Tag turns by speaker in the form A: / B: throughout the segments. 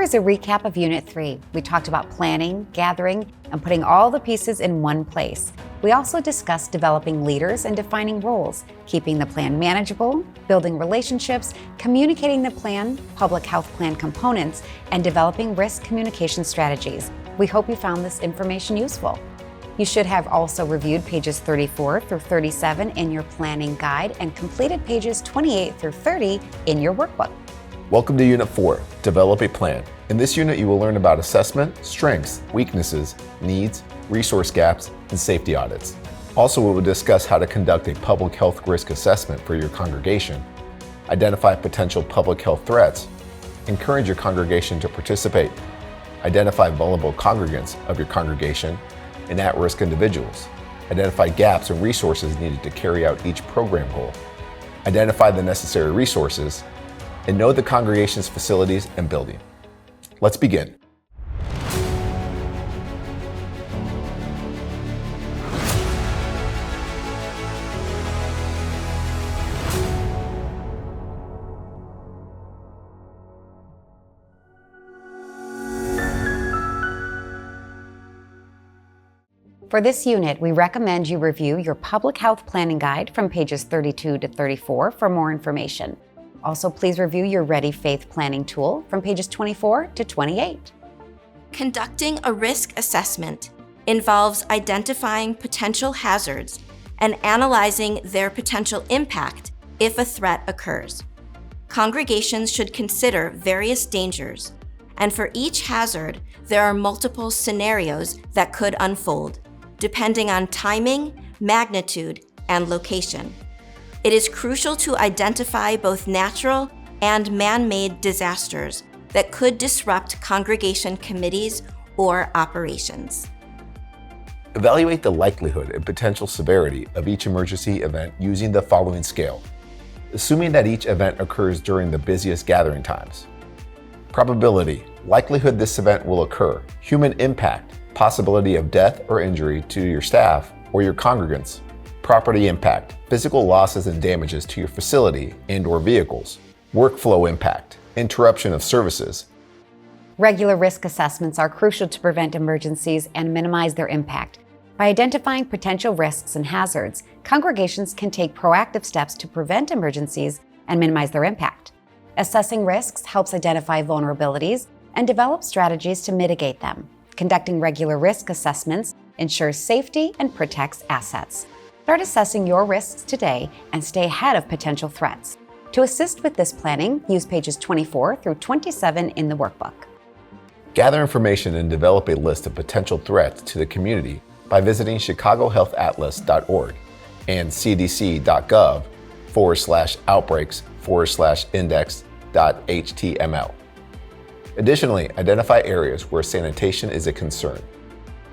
A: is a recap of Unit 3. We talked about planning, gathering, and putting all the pieces in one place. We also discussed developing leaders and defining roles, keeping the plan manageable, building relationships, communicating the plan, public health plan components, and developing risk communication strategies. We hope you found this information useful. You should have also reviewed pages 34 through 37 in your planning guide and completed pages 28 through 30 in your workbook.
B: Welcome to Unit 4, Develop a Plan. In this unit, you will learn about assessment, strengths, weaknesses, needs, resource gaps, and safety audits. Also, we will discuss how to conduct a public health risk assessment for your congregation, identify potential public health threats, encourage your congregation to participate, identify vulnerable congregants of your congregation, and at-risk individuals, identify gaps and resources needed to carry out each program goal, identify the necessary resources, and know the congregation's facilities and building. Let's begin.
A: For this unit, we recommend you review your Public Health Planning Guide from pages 32 to 34 for more information. Also, please review your Ready Faith Planning Tool from pages 24 to 28.
C: Conducting a risk assessment involves identifying potential hazards and analyzing their potential impact if a threat occurs. Congregations should consider various dangers, and for each hazard, there are multiple scenarios that could unfold, depending on timing, magnitude, and location. It is crucial to identify both natural and man-made disasters that could disrupt congregation committees or operations.
B: Evaluate the likelihood and potential severity of each emergency event using the following scale. Assuming that each event occurs during the busiest gathering times. Probability, likelihood this event will occur. Human impact, possibility of death or injury to your staff or your congregants. Property impact, physical losses and damages to your facility and/or vehicles. Workflow impact, interruption of services.
A: Regular risk assessments are crucial to prevent emergencies and minimize their impact. By identifying potential risks and hazards, congregations can take proactive steps to prevent emergencies and minimize their impact. Assessing risks helps identify vulnerabilities and develop strategies to mitigate them. Conducting regular risk assessments ensures safety and protects assets. Start assessing your risks today and stay ahead of potential threats. To assist with this planning, use pages 24 through 27 in the workbook.
B: Gather information and develop a list of potential threats to the community by visiting chicagohealthatlas.org and cdc.gov/outbreaks/index.html. Additionally, identify areas where sanitation is a concern.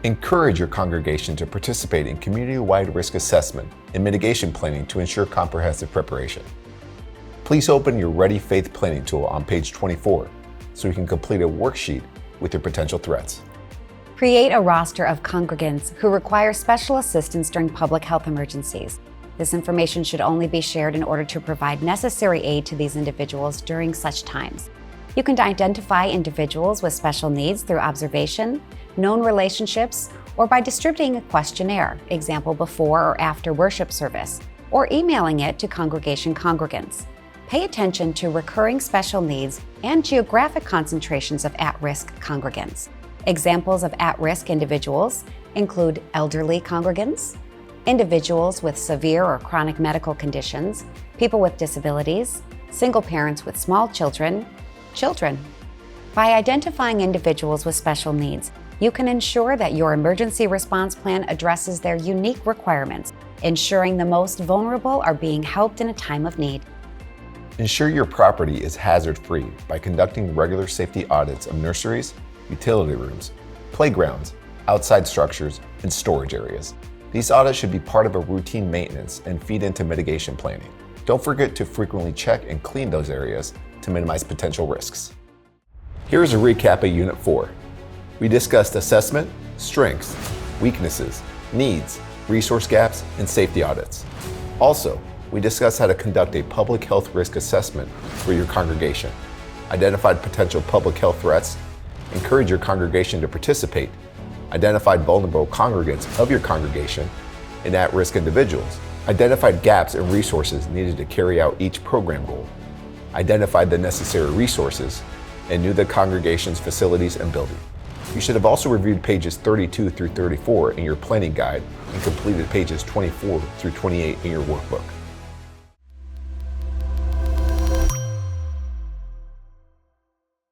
B: Encourage your congregation to participate in community-wide risk assessment and mitigation planning to ensure comprehensive preparation. Please open your Ready Faith Planning Tool on page 24 so you can complete a worksheet with your potential threats.
A: Create a roster of congregants who require special assistance during public health emergencies. This information should only be shared in order to provide necessary aid to these individuals during such times. You can identify individuals with special needs through observation, known relationships, or by distributing a questionnaire, example before or after worship service, or emailing it to congregation congregants. Pay attention to recurring special needs and geographic concentrations of at-risk congregants. Examples of at-risk individuals include elderly congregants, individuals with severe or chronic medical conditions, people with disabilities, single parents with small children. By identifying individuals with special needs, you can ensure that your emergency response plan addresses their unique requirements, ensuring the most vulnerable are being helped in a time of need.
B: Ensure your property is hazard-free by conducting regular safety audits of nurseries, utility rooms, playgrounds, outside structures, and storage areas. These audits should be part of a routine maintenance and feed into mitigation planning. Don't forget to frequently check and clean those areas to minimize potential risks. Here's a recap of Unit 4. We discussed assessment, strengths, weaknesses, needs, resource gaps, and safety audits. Also, we discussed how to conduct a public health risk assessment for your congregation, identified potential public health threats, encourage your congregation to participate, identified vulnerable congregants of your congregation and at-risk individuals, identified gaps in resources needed to carry out each program goal, identified the necessary resources, and knew the congregation's facilities and building. You should have also reviewed pages 32 through 34 in your planning guide and completed pages 24 through 28 in your workbook.